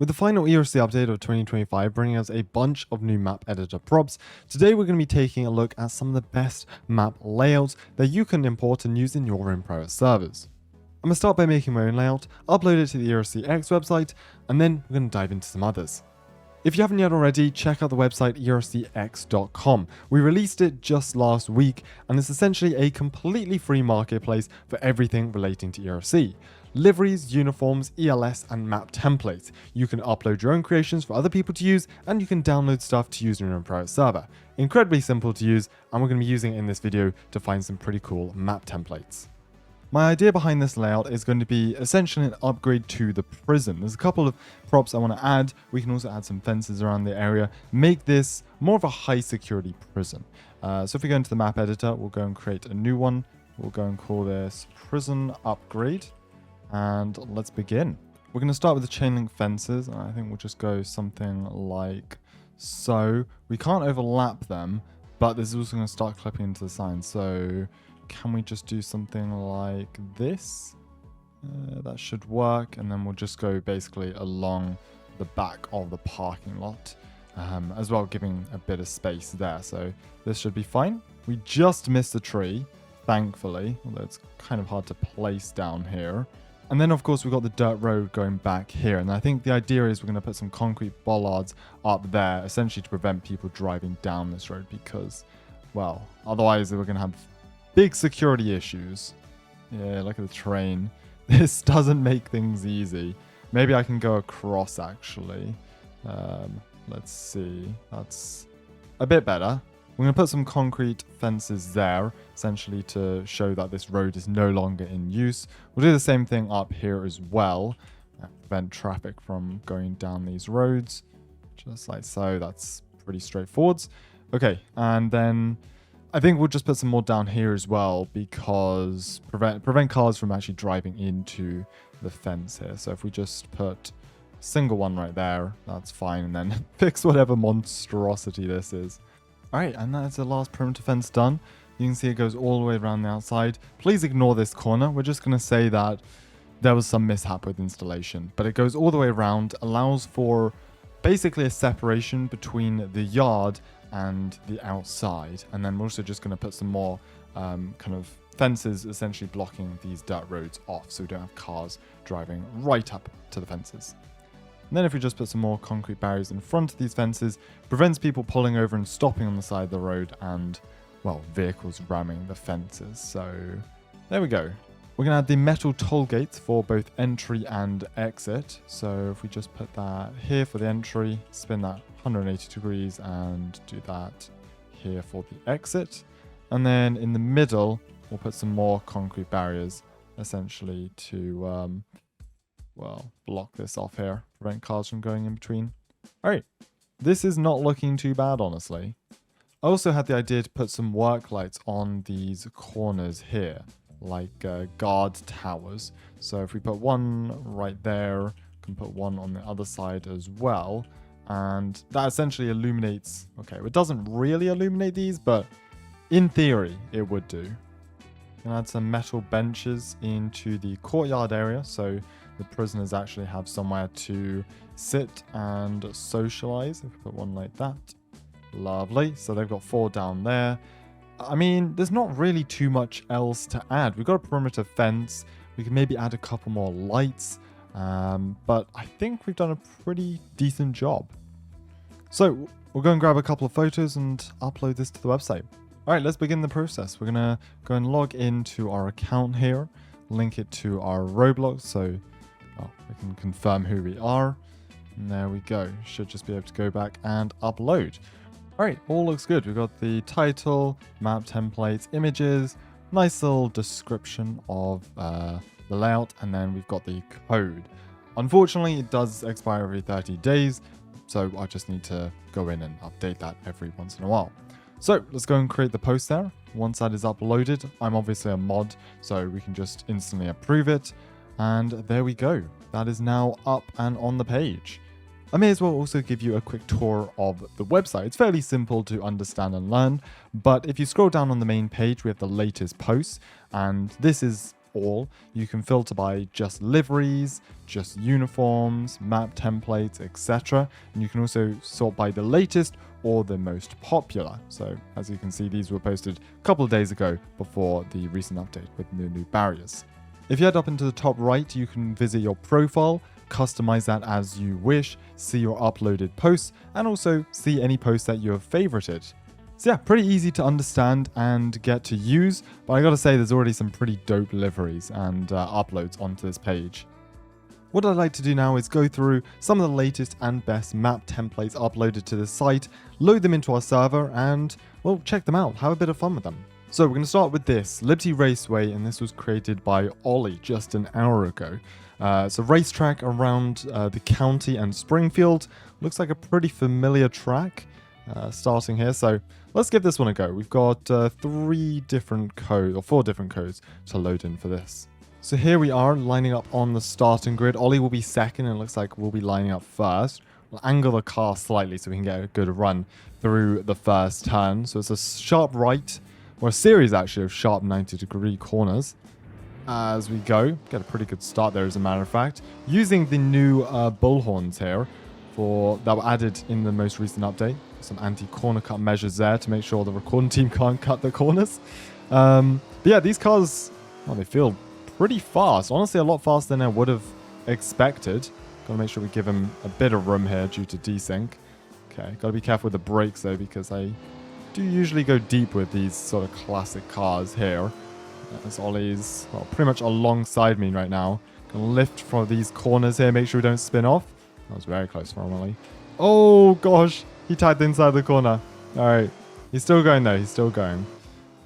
With the final ERC update of 2025 bringing us a bunch of new map editor props, today we're going to be taking a look at some of the best map layouts that you can import and use in your own private servers. I'm going to start by making my own layout, upload it to the ERC X website, and then we're going to dive into some others. If you haven't yet already, check out the website ercx.com. We released it just last week, and it's essentially a completely free marketplace for everything relating to ERC. Liveries, uniforms, ELS, and map templates. You can upload your own creations for other people to use, and you can download stuff to use in your own private server. Incredibly simple to use, and we're going to be using it in this video to find some pretty cool map templates. My idea behind this layout is going to be essentially an upgrade to the prison. There's a couple of props I want to add. We can also add some fences around the area, make this more of a high security prison. So if we go into the map editor, we'll go and create a new one. We'll go and call this prison upgrade. And let's begin. We're going to start with the chain link fences. And I think we'll just go something like so. We can't overlap them, but this is also going to start clipping into the sign. So can we just do something like this? That should work. And then we'll just go basically along the back of the parking lot as well, giving a bit of space there. So this should be fine. We just missed the tree, thankfully, although it's kind of hard to place down here. And then, of course, we've got the dirt road going back here. And I think the idea is we're going to put some concrete bollards up there, essentially to prevent people driving down this road because, well, otherwise we're going to have big security issues. Yeah, look at the train. This doesn't make things easy. Maybe I can go across, actually. Let's see. That's a bit better. We're going to put some concrete fences there, essentially to show that this road is no longer in use. We'll do the same thing up here as well, prevent traffic from going down these roads, just like so. That's pretty straightforward. Okay, and then I think we'll just put some more down here as well, because prevent cars from actually driving into the fence here. So if we just put a single one right there, that's fine, and then fix whatever monstrosity this is. Alright, and that's the last perimeter fence done. You can see it goes all the way around the outside. Please ignore this corner. We're just going to say that there was some mishap with installation. But it goes all the way around, allows for basically a separation between the yard and the outside. And then we're also just going to put some more kind of fences essentially blocking these dirt roads off, so we don't have cars driving right up to the fences. And then if we just put some more concrete barriers in front of these fences, prevents people pulling over and stopping on the side of the road and, well, vehicles ramming the fences. So there we go. We're going to add the metal toll gates for both entry and exit. So if we just put that here for the entry, spin that 180 degrees and do that here for the exit. And then in the middle, we'll put some more concrete barriers essentially to well, block this off here, prevent cars from going in between. Alright, this is not looking too bad, honestly. I also had the idea to put some work lights on these corners here, like guard towers. So if we put one right there, we can put one on the other side as well. And that essentially illuminates, okay, it doesn't really illuminate these, but in theory, it would do. Can add some metal benches into the courtyard area, so the prisoners actually have somewhere to sit and socialize. If we put one like that. Lovely. So they've got 4 down there. I mean, there's not really too much else to add. We've got a perimeter fence. We can maybe add a couple more lights. But I think we've done a pretty decent job. So we'll go and grab a couple of photos and upload this to the website. All right, let's begin the process. We're going to go and log into our account here, link it to our Roblox, so we can confirm who we are. And there we go. Should just be able to go back and upload. All right, all looks good. We've got the title, map templates, images, nice little description of the layout, and then we've got the code. Unfortunately, it does expire every 30 days, so I just need to go in and update that every once in a while. So let's go and create the post there. Once that is uploaded, I'm obviously a mod, so we can just instantly approve it. And there we go. That is now up and on the page. I may as well also give you a quick tour of the website. It's fairly simple to understand and learn, but if you scroll down on the main page, we have the latest posts, and this is all. You can filter by just liveries, just uniforms, map templates, etc. And you can also sort by the latest or the most popular. So as you can see, these were posted a couple of days ago before the recent update with the new barriers. If you head up into the top right, you can visit your profile, customize that as you wish, see your uploaded posts, and also see any posts that you have favorited. So yeah, pretty easy to understand and get to use, but I gotta say there's already some pretty dope liveries and uploads onto this page. What I'd like to do now is go through some of the latest and best map templates uploaded to this site, load them into our server, and, well, check them out, have a bit of fun with them. So we're going to start with this, Liberty Raceway, and this was created by Ollie just an hour ago. It's a racetrack around the county and Springfield. Looks like a pretty familiar track starting here, so let's give this one a go. We've got 4 different codes to load in for this. So here we are lining up on the starting grid. Ollie will be second, and it looks like we'll be lining up first. We'll angle the car slightly so we can get a good run through the first turn. So it's a sharp right, or a series actually of sharp 90-degree corners as we go. Get a pretty good start there, as a matter of fact. Using the new bullhorns here that were added in the most recent update. Some anti-corner cut measures there to make sure the recording team can't cut the corners. But yeah, these cars, well, they feel pretty fast. Honestly, a lot faster than I would have expected. Got to make sure we give them a bit of room here due to desync. Okay, got to be careful with the brakes though, because I do usually go deep with these sort of classic cars here. As Ollie's, well, pretty much alongside me right now. Gonna lift from these corners here, make sure we don't spin off. That was very close from Ollie. Oh gosh, he tied the inside of the corner. Alright, he's still going though, he's still going.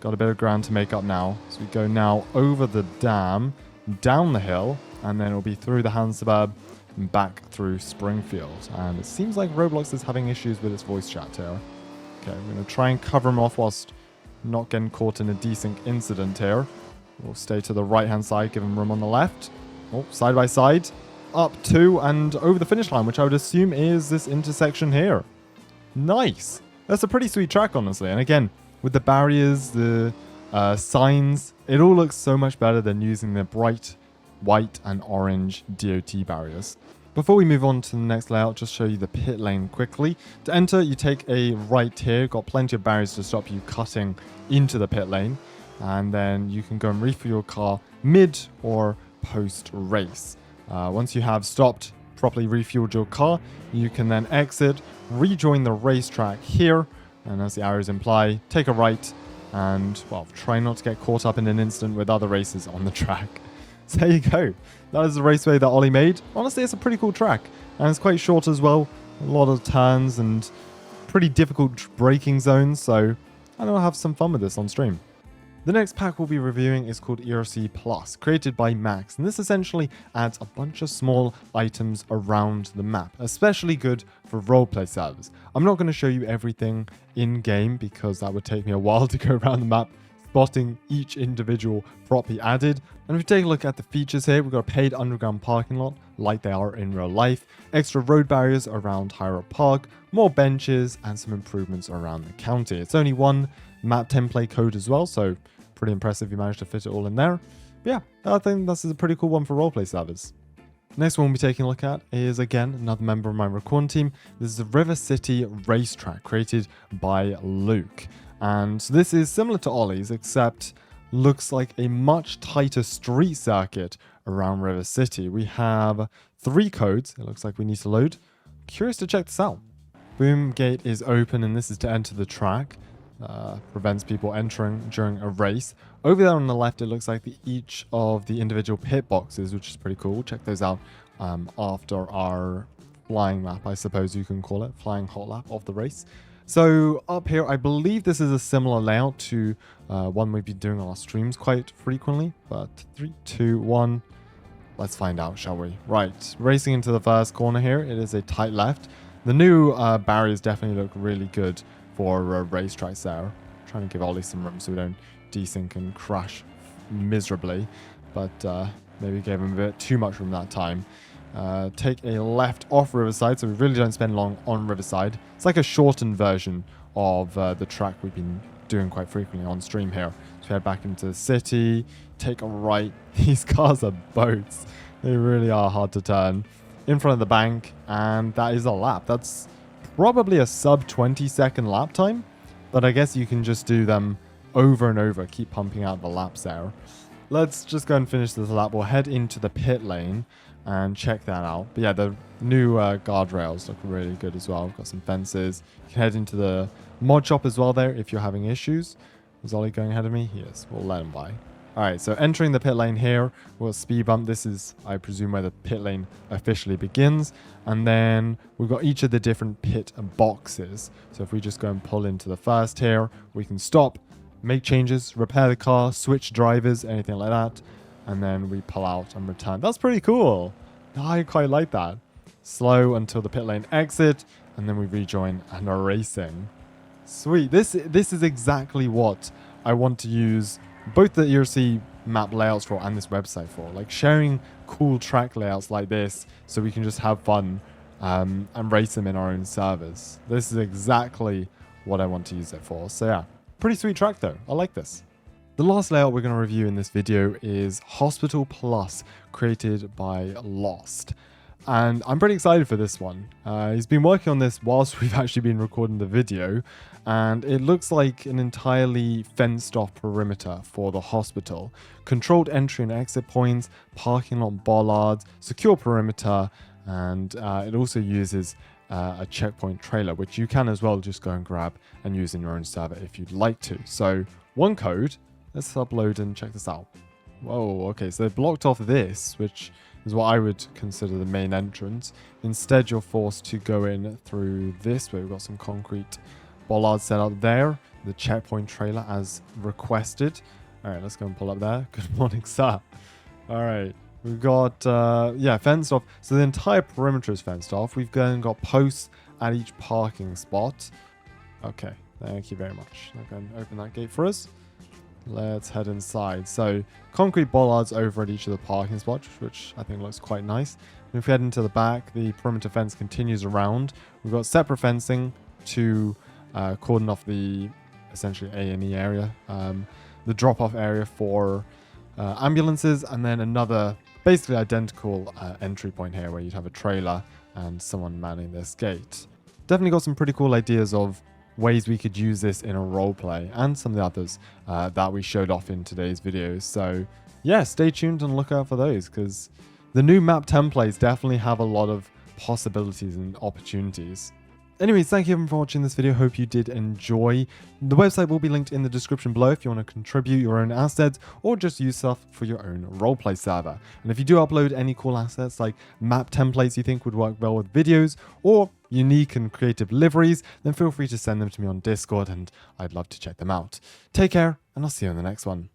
Got a bit of ground to make up now. So we go now over the dam, down the hill, and then it'll be through the Han suburb and back through Springfield. And it seems like Roblox is having issues with its voice chat here. Okay, we're going to try and cover him off whilst not getting caught in a desync incident here. We'll stay to the right-hand side, give him room on the left. Oh, side by side. Up to and over the finish line, which I would assume is this intersection here. Nice. That's a pretty sweet track, honestly. And again, with the barriers, the signs, it all looks so much better than using the bright white and orange DOT barriers. Before we move on to the next layout, just show you the pit lane quickly. To enter, you take a right here. Got plenty of barriers to stop you cutting into the pit lane. And then you can go and refuel your car mid or post race. Once you have stopped, properly refueled your car, you can then exit, rejoin the racetrack here. And as the arrows imply, take a right and, well, try not to get caught up in an incident with other racers on the track. So there you go. That is the raceway that Ollie made. Honestly, it's a pretty cool track. And it's quite short as well. A lot of turns and pretty difficult braking zones. So I know I'll have some fun with this on stream. The next pack we'll be reviewing is called ERC Plus, created by Max, and this essentially adds a bunch of small items around the map, especially good for roleplay servers. I'm not going to show you everything in-game because that would take me a while to go around the map spotting each individual properly added. And if we take a look at the features here, we've got a paid underground parking lot, like they are in real life, extra road barriers around Higher Up Park, more benches, and some improvements around the county. It's only one map template code as well, so pretty impressive you managed to fit it all in there. But yeah, I think this is a pretty cool one for roleplay servers. Next one we'll be taking a look at is, again, another member of my recording team. This is a River City racetrack created by Luke. And this is similar to Ollie's, except looks like a much tighter street circuit around River City. We have 3 codes it looks like we need to load. Curious to check this out. Boom gate is open, and this is to enter the track. Prevents people entering during a race. Over there on the left, it looks like each of the individual pit boxes, which is pretty cool. Check those out after our flying lap, I suppose you can call it, flying hot lap of the race. So up here, I believe this is a similar layout to one we've been doing on our streams quite frequently. But 3, 2, 1, let's find out, shall we? Right, racing into the first corner here. It is a tight left. The new barriers definitely look really good for racetracks there. Trying to give Ollie some room so we don't desync and crash miserably. But maybe gave him a bit too much room that time. Take a left off Riverside, so we really don't spend long on Riverside. It's like a shortened version of the track we've been doing quite frequently on stream here. to head back into the city, take a right. These cars are boats. They really are hard to turn. In front of the bank, and that is a lap. That's probably a sub 20-second lap time, but I guess you can just do them over and over, keep pumping out the laps there. Let's just go and finish this lap. We'll head into the pit lane and check that out. But yeah, the new guardrails look really good as well. We've got some fences. You can head into the mod shop as well there if you're having issues. Is Ollie going ahead of me? Yes, we'll let him by. Alright, so entering the pit lane here, we'll speed bump. This is, I presume, where the pit lane officially begins. And then we've got each of the different pit boxes. So if we just go and pull into the first here, we can stop, make changes, repair the car, switch drivers, anything like that. And then we pull out and return. That's pretty cool. I quite like that. Slow until the pit lane exit, and then we rejoin and are racing. Sweet. This is exactly what I want to use both the ERC map layouts for and this website for, like sharing cool track layouts like this so we can just have fun and race them in our own servers. This is exactly what I want to use it for. So yeah, pretty sweet track though. I like this. The last layout we're going to review in this video is Hospital Plus, created by Lost. And I'm pretty excited for this one. He's been working on this whilst we've actually been recording the video, and it looks like an entirely fenced off perimeter for the hospital. Controlled entry and exit points, parking lot bollards, secure perimeter, and it also uses a checkpoint trailer, which you can as well just go and grab and use in your own server if you'd like to. So one code, let's upload and check this out. Whoa, okay, so they blocked off this, which is what I would consider the main entrance. Instead, you're forced to go in through this way. We've got some concrete bollards set up there, the checkpoint trailer as requested. All right, let's go and pull up there. Good morning, sir. All right, we've got, yeah, fenced off. So the entire perimeter is fenced off. We've got posts at each parking spot. Okay, thank you very much. I'll go and open that gate for us. Let's head inside. So concrete bollards over at each of the parking spots, which I think looks quite nice. And if we head into the back, the perimeter fence continues around. We've got separate fencing to cordon off the essentially A&E area, the drop-off area for ambulances, and then another basically identical entry point here where you'd have a trailer and someone manning this gate. Definitely got some pretty cool ideas of ways we could use this in a roleplay and some of the others that we showed off in today's videos. So yeah, stay tuned and look out for those, because the new map templates definitely have a lot of possibilities and opportunities. Anyways, thank you everyone for watching this video. Hope you did enjoy. The website will be linked in the description below if you want to contribute your own assets or just use stuff for your own roleplay server. And if you do upload any cool assets like map templates you think would work well with videos or unique and creative liveries, then feel free to send them to me on Discord and I'd love to check them out. Take care, and I'll see you in the next one.